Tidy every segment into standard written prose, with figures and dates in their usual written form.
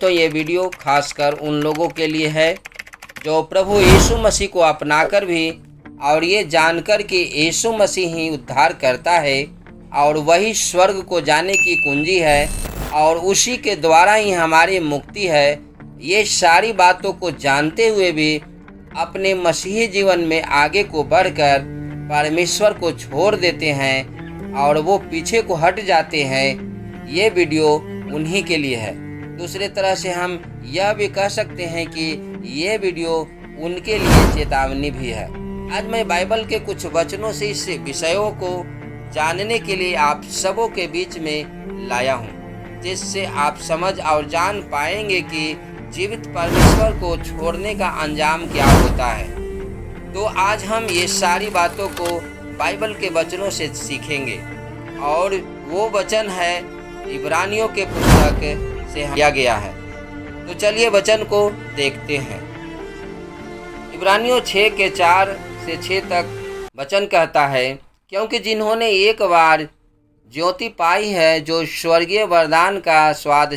तो ये वीडियो खासकर उन लोगों के लिए है जो प्रभु यीशु मसीह को अपनाकर भी और ये जानकर कि यीशु मसीह ही उद्धार करता है और वही स्वर्ग को जाने की कुंजी है और उसी के द्वारा ही हमारी मुक्ति है, ये सारी बातों को जानते हुए भी अपने मसीही जीवन में आगे को बढ़कर परमेश्वर को छोड़ देते हैं और वो पीछे को हट जाते हैं। ये वीडियो उन्हीं के लिए है। दूसरे तरह से हम यह भी कह सकते हैं कि ये वीडियो उनके लिए चेतावनी भी है। आज मैं बाइबल के कुछ वचनों से इस विषयों को जानने के लिए आप सबों के बीच में लाया हूँ, जिससे आप समझ और जान पाएंगे कि जीवित परमेश्वर को छोड़ने का अंजाम क्या होता है। तो आज हम ये सारी बातों को बाइबल के वचनों से सीखेंगे और वो वचन है इब्रानियों के पुस्तक से लिया गया है। तो चलिए वचन को देखते हैं। इब्रानियों 6 के 4 से 6 तक वचन कहता है, क्योंकि जिन्होंने एक बार ज्योति पाई है, जो स्वर्गीय वरदान का स्वाद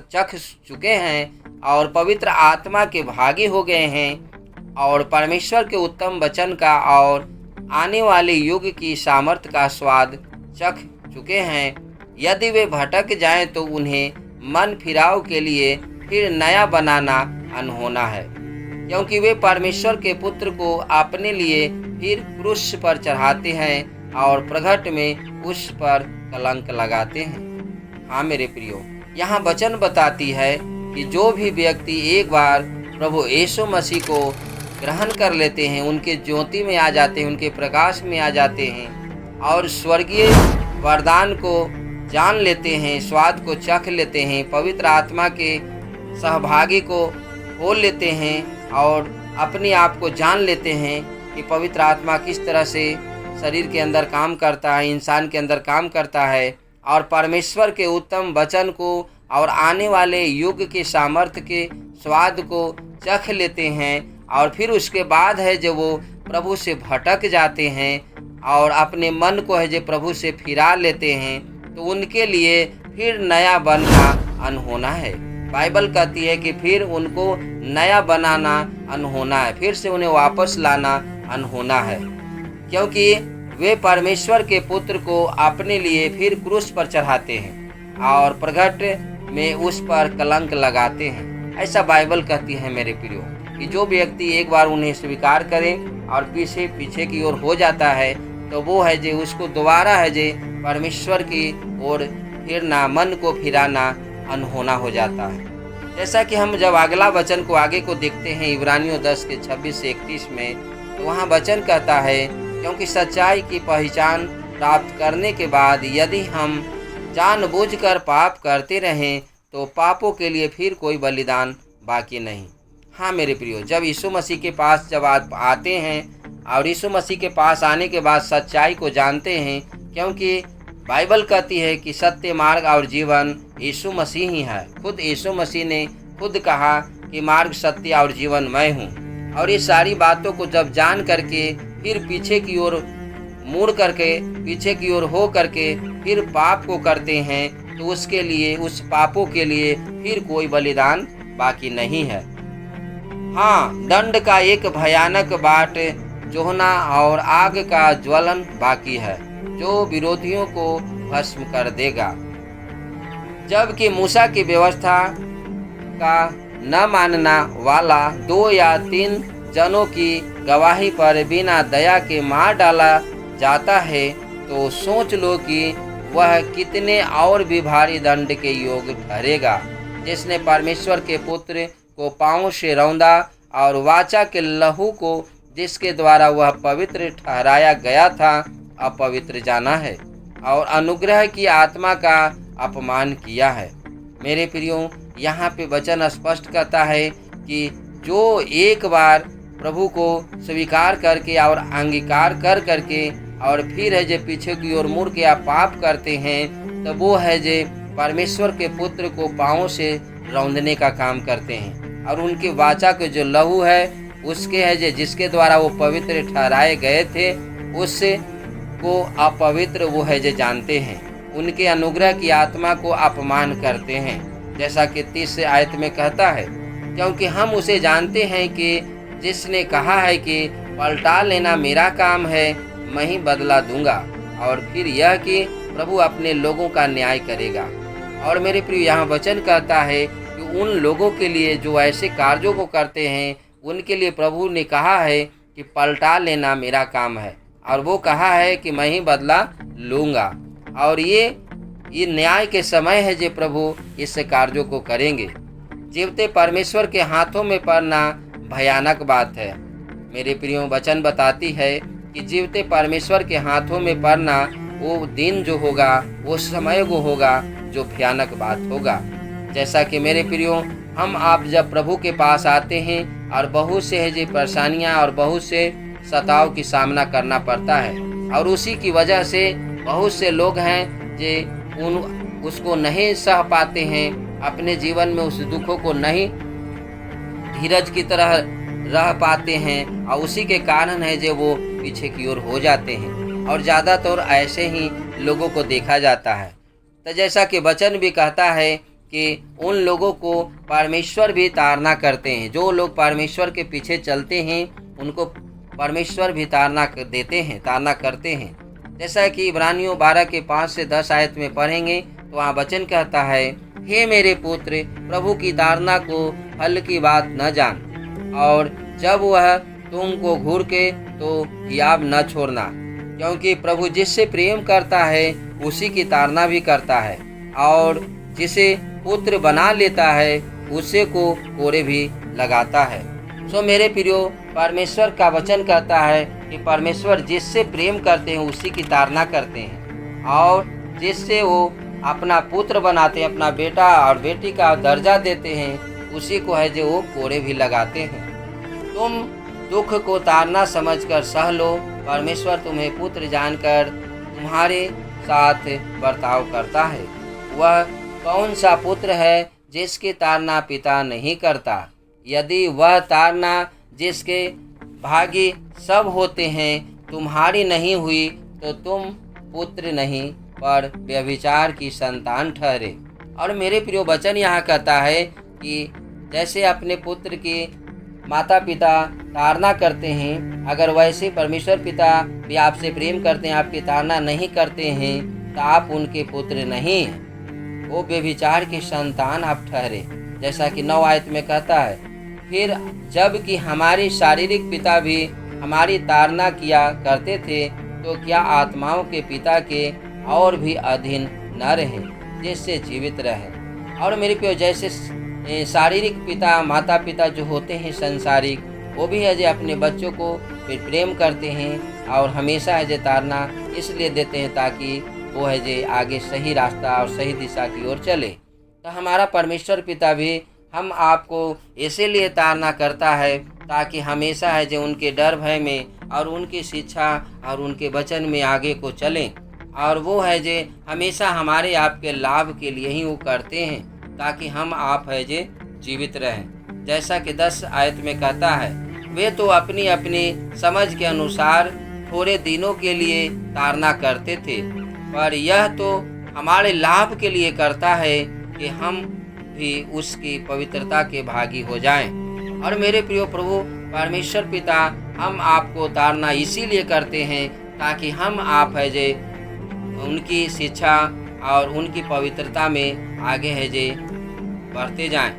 चख चुके हैं और पवित्र आत्मा के भागी हो गए हैं और परमेश्वर के उत्तम वचन का और आने वाले युग की सामर्थ्य का स्वाद चख चुके हैं, यदि वे भटक जाएं तो उन्हें मन फिराव के लिए फिर नया बनाना अनहोना है, क्योंकि वे परमेश्वर के पुत्र को अपने लिए फिर क्रूस पर चढ़ाते हैं और प्रगट में उस पर कलंक लगाते हैं। हाँ मेरे प्रियो, यहाँ वचन बताती है कि जो भी व्यक्ति एक बार प्रभु यीशु मसीह को ग्रहण कर लेते हैं, उनके ज्योति में आ जाते हैं, उनके प्रकाश में आ जाते हैं और स्वर्गीय वरदान को जान लेते हैं, स्वाद को चख लेते हैं, पवित्र आत्मा के सहभागी को हो लेते हैं और अपने आप को जान लेते हैं कि पवित्र आत्मा किस तरह से शरीर के अंदर काम करता है, इंसान के अंदर काम करता है और परमेश्वर के उत्तम वचन को और आने वाले युग के सामर्थ्य के स्वाद को चख लेते हैं और फिर उसके बाद है जो वो प्रभु से भटक जाते हैं और अपने मन को है जो प्रभु से फिरा लेते हैं, तो उनके लिए फिर नया बनना अनहोना है। बाइबल कहती है कि फिर उनको नया बनाना अनहोना है, फिर से उन्हें वापस लाना अनहोना है, क्योंकि वे परमेश्वर के पुत्र को अपने लिए फिर क्रूस पर चढ़ाते हैं और प्रगट में उस पर कलंक लगाते हैं। ऐसा बाइबल कहती है मेरे प्रियो कि जो व्यक्ति एक बार उन्हें स्वीकार करे और पीछे की ओर हो जाता है, तो वो है जो उसको दोबारा है जो परमेश्वर की ओर फिरना, मन को फिराना अनहोना हो जाता है। जैसा कि हम जब अगला वचन को आगे को देखते हैं इब्रानियों 10 के 26 से 31 में, तो वहाँ वचन कहता है, क्योंकि सच्चाई की पहचान प्राप्त करने के बाद यदि हम जानबूझकर पाप करते रहें तो पापों के लिए फिर कोई बलिदान बाकी नहीं। हाँ मेरे प्रियो, जब यीशु मसीह के पास जब आप आते हैं और यीशु मसीह के पास आने के बाद सच्चाई को जानते हैं, क्योंकि बाइबल कहती है कि सत्य, मार्ग और जीवन यीशु मसीह ही है। खुद यीशु मसीह ने खुद कहा कि मार्ग, सत्य और जीवन मैं हूँ। और ये सारी बातों को जब जान करके फिर पीछे की ओर मुड़ करके, पीछे की ओर हो करके फिर पाप को करते हैं, तो उसके लिए, उस पापों के लिए फिर कोई बलिदान बाकी नहीं है। हाँ, दंड का एक भयानक बाट जोहना और आग का ज्वलन बाकी है, जो विरोधियों को भस्म कर देगा। जबकि मूसा की व्यवस्था का न मानना वाला 2 या 3 जनों की गवाही पर बिना दया के मार डाला जाता है, तो सोच लो कि वह कितने और भी भारी दंड के योग ठहरेगा, जिसने परमेश्वर के पुत्र को पांव से रौंदा और वाचा के लहू को जिसके द्वारा वह पवित्र ठहराया गया था अपवित्र जाना है और अनुग्रह की आत्मा का अपमान किया है। मेरे प्रियो, यहाँ पे वचन स्पष्ट करता है कि जो एक बार प्रभु को स्वीकार करके और अंगीकार कर करके और फिर है जो पीछे की ओर मुड़ के आप पाप करते हैं, तो वो है जो परमेश्वर के पुत्र को पाँव से रौंदने का काम करते हैं और उनके वाचा के जो लहू है उसके है जो जिसके द्वारा वो पवित्र ठहराए गए थे, उससे को अपवित्र वो है जो जानते हैं, उनके अनुग्रह की आत्मा को अपमान करते हैं। जैसा कि 30 आयत में कहता है, क्योंकि हम उसे जानते हैं कि जिसने कहा है कि पलटा लेना मेरा काम है, मैं ही बदला दूंगा। और फिर यह कि प्रभु अपने लोगों का न्याय करेगा। और मेरे प्रिय, यहाँ वचन कहता है कि उन लोगों के लिए जो ऐसे कार्यों को करते हैं, उनके लिए प्रभु ने कहा है कि पलटा लेना मेरा काम है, और वो कहा है कि मैं ही बदला लूँगा। और ये न्याय के समय है जो प्रभु इस कार्यों को करेंगे। जीवते परमेश्वर के हाथों में पड़ना भयानक बात है। मेरे प्रियो, वचन बताती है कि जीवते परमेश्वर के हाथों में पड़ना वो दिन जो होगा, वो समय वो होगा जो भयानक बात होगा। जैसा कि मेरे प्रियो, हम आप जब प्रभु के पास आते हैं और बहुत से है जो परेशानियाँ और बहुत से सताव की सामना करना पड़ता है, और उसी की वजह से बहुत से लोग हैं जो उसको नहीं सह पाते हैं, अपने जीवन में उस दुखों को नहीं धीरज की तरह रह पाते हैं, और उसी के कारण है जो वो पीछे की ओर हो जाते हैं। और ज़्यादातर ऐसे ही लोगों को देखा जाता है। तो जैसा कि वचन भी कहता है कि उन लोगों को परमेश्वर भी ताड़ना करते हैं। जो लोग परमेश्वर के पीछे चलते हैं, उनको परमेश्वर भी ताड़ना करते हैं। जैसा कि इब्रानियों 12 के 5 से 10 आयत में पढ़ेंगे, तो वहाँ वचन कहता है, हे मेरे पुत्र, प्रभु की ताड़ना को हल्की बात न जान, और जब वह तुमको घूरके तो हियाव न छोड़ना, क्योंकि प्रभु जिससे प्रेम करता है उसी की ताड़ना भी करता है, और जिसे पुत्र बना लेता है उसे को कोरे भी लगाता है। सो मेरे प्रियो, परमेश्वर का वचन कहता है कि परमेश्वर जिससे प्रेम करते हैं उसी की ताड़ना करते हैं, और जिससे वो अपना पुत्र बनाते हैं, अपना बेटा और बेटी का दर्जा देते हैं, उसी को है जो वो कोरे भी लगाते हैं। तुम दुख को ताड़ना समझकर सह लो, परमेश्वर तुम्हें पुत्र जानकर तुम्हारे साथ बर्ताव करता है। वह कौन सा पुत्र है जिसकी ताड़ना पिता नहीं करता? यदि वह ताड़ना जिसके भागी सब होते हैं तुम्हारी नहीं हुई, तो तुम पुत्र नहीं पर व्यभिचार की संतान ठहरे। और मेरे प्रिय, वचन यहाँ कहता है कि जैसे अपने पुत्र की माता पिता ताड़ना करते हैं, अगर वैसे परमेश्वर पिता भी आपसे प्रेम करते हैं, आपकी ताड़ना नहीं करते हैं, तो आप उनके पुत्र नहीं हैं, वो व्यभिचार की संतान आप ठहरे। जैसा कि 9 आयत में कहता है, फिर जब कि हमारे शारीरिक पिता भी हमारी ताड़ना किया करते थे, तो क्या आत्माओं के पिता के और भी अधीन न रहे, जिससे जीवित रहे। और मेरे प्रिय, जैसे शारीरिक पिता माता पिता जो होते हैं संसारिक, वो भी है जो अपने बच्चों को फिर प्रेम करते हैं और हमेशा है जो ताड़ना इसलिए देते हैं ताकि वो है जो आगे सही रास्ता और सही दिशा की ओर चले। तो हमारा परमेश्वर पिता भी हम आपको इसीलिए ताड़ना करता है ताकि हमेशा है जो उनके डर भय में और उनकी शिक्षा और उनके वचन में आगे को चलें, और वो है जो हमेशा हमारे आपके लाभ के लिए ही वो करते हैं ताकि हम आप है जो जीवित रहें। जैसा कि 10 आयत में कहता है, वे तो अपनी अपनी समझ के अनुसार थोड़े दिनों के लिए ताड़ना करते थे, पर यह तो हमारे लाभ के लिए करता है कि हम भी उसकी पवित्रता के भागी हो जाएं। और मेरे प्रिय प्रभु परमेश्वर पिता हम आपको ताड़ना इसीलिए करते हैं ताकि हम आप है जे उनकी शिक्षा और उनकी पवित्रता में आगे है जे बढ़ते जाएं,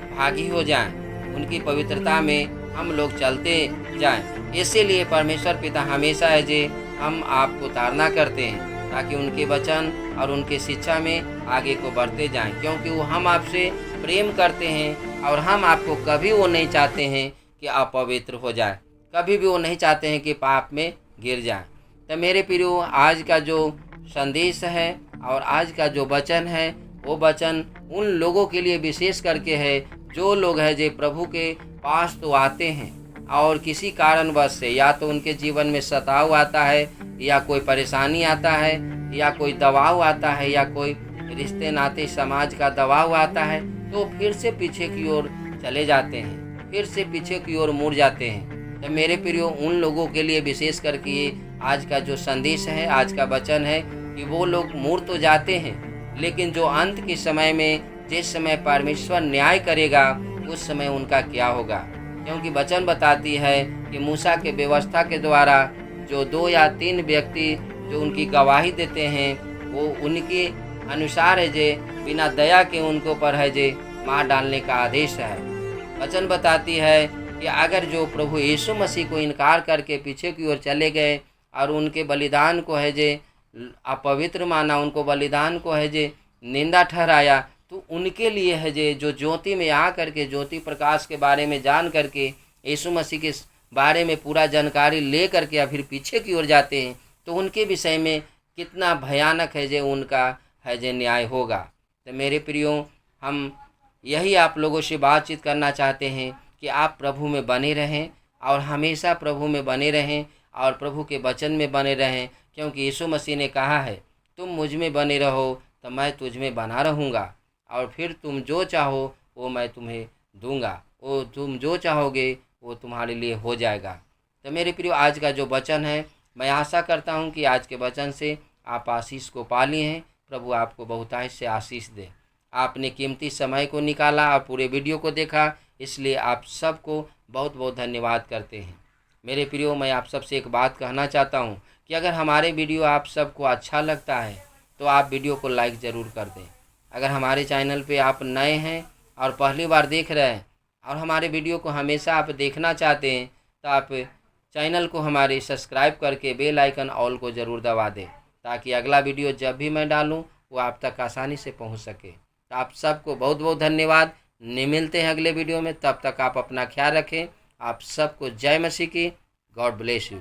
भागी हो जाएं, उनकी पवित्रता में हम लोग चलते जाएं। इसीलिए परमेश्वर पिता हमेशा है जे हम आपको ताड़ना करते हैं ताकि उनके वचन और उनके शिक्षा में आगे को बढ़ते जाएं, क्योंकि वो हम आपसे प्रेम करते हैं और हम आपको कभी वो नहीं चाहते हैं कि अपवित्र हो जाए, कभी भी वो नहीं चाहते हैं कि पाप में गिर जाए। तो मेरे प्रियो, आज का जो संदेश है और आज का जो वचन है वो वचन उन लोगों के लिए विशेष करके है जो लोग हैं जो प्रभु के पास तो आते हैं और किसी कारणवश से या तो उनके जीवन में सताव आता है या कोई परेशानी आता है या कोई दबाव आता है या कोई रिश्ते नाते समाज का दबाव आता है, तो फिर से पीछे की ओर चले जाते हैं, फिर से पीछे की ओर मुड़ जाते हैं। तो मेरे प्रियो, उन लोगों के लिए विशेष करके आज का जो संदेश है, आज का वचन है कि वो लोग मुड़ तो जाते हैं, लेकिन जो अंत के समय में जिस समय परमेश्वर न्याय करेगा उस समय उनका क्या होगा। क्योंकि वचन बताती है कि मूसा के व्यवस्था के द्वारा जो 2 या 3 व्यक्ति जो उनकी गवाही देते हैं वो उनके अनुसार है जे बिना दया के उनको पर है जे मार डालने का आदेश है। वचन बताती है कि अगर जो प्रभु यीशु मसीह को इनकार करके पीछे की ओर चले गए और उनके बलिदान को है जे अपवित्र माना, उनको बलिदान को है जे निंदा ठहराया, तो उनके लिए है जे जो ज्योति में आ करके ज्योति प्रकाश के बारे में जान करके यीशु मसीह के बारे में पूरा जानकारी ले करके या फिर पीछे की ओर जाते हैं, तो उनके विषय में कितना भयानक है जे उनका है जे न्याय होगा। तो मेरे प्रियो, हम यही आप लोगों से बातचीत करना चाहते हैं कि आप प्रभु में बने रहें और हमेशा प्रभु में बने रहें और प्रभु के वचन में बने रहें, क्योंकि यीशु मसीह ने कहा है तुम मुझ में बने रहो तो मैं तुझ में बना रहूँगा और फिर तुम जो चाहो वो मैं तुम्हें दूंगा, वो तुम जो चाहोगे वो तुम्हारे लिए हो जाएगा। तो मेरे प्रियो, आज का जो वचन है, मैं आशा करता हूँ कि आज के वचन से आप आशीष को पा लिए हैं। प्रभु आपको बहुतायत से आशीष दे। आपने कीमती समय को निकाला और पूरे वीडियो को देखा, इसलिए आप सबको बहुत बहुत धन्यवाद करते हैं। मेरे प्रियो, मैं आप सबसे एक बात कहना चाहता हूँ कि अगर हमारे वीडियो आप सबको अच्छा लगता है तो आप वीडियो को लाइक ज़रूर कर दें। अगर हमारे चैनल पे आप नए हैं और पहली बार देख रहे हैं और हमारे वीडियो को हमेशा आप देखना चाहते हैं तो आप चैनल को हमारे सब्सक्राइब करके बेल आइकन ऑल को ज़रूर दबा दें, ताकि अगला वीडियो जब भी मैं डालूं वो आप तक आसानी से पहुंच सके। तो आप सबको बहुत बहुत धन्यवाद। मिलते हैं अगले वीडियो में, तब तक आप अपना ख्याल रखें। आप सबको जय मसीह की। God bless you.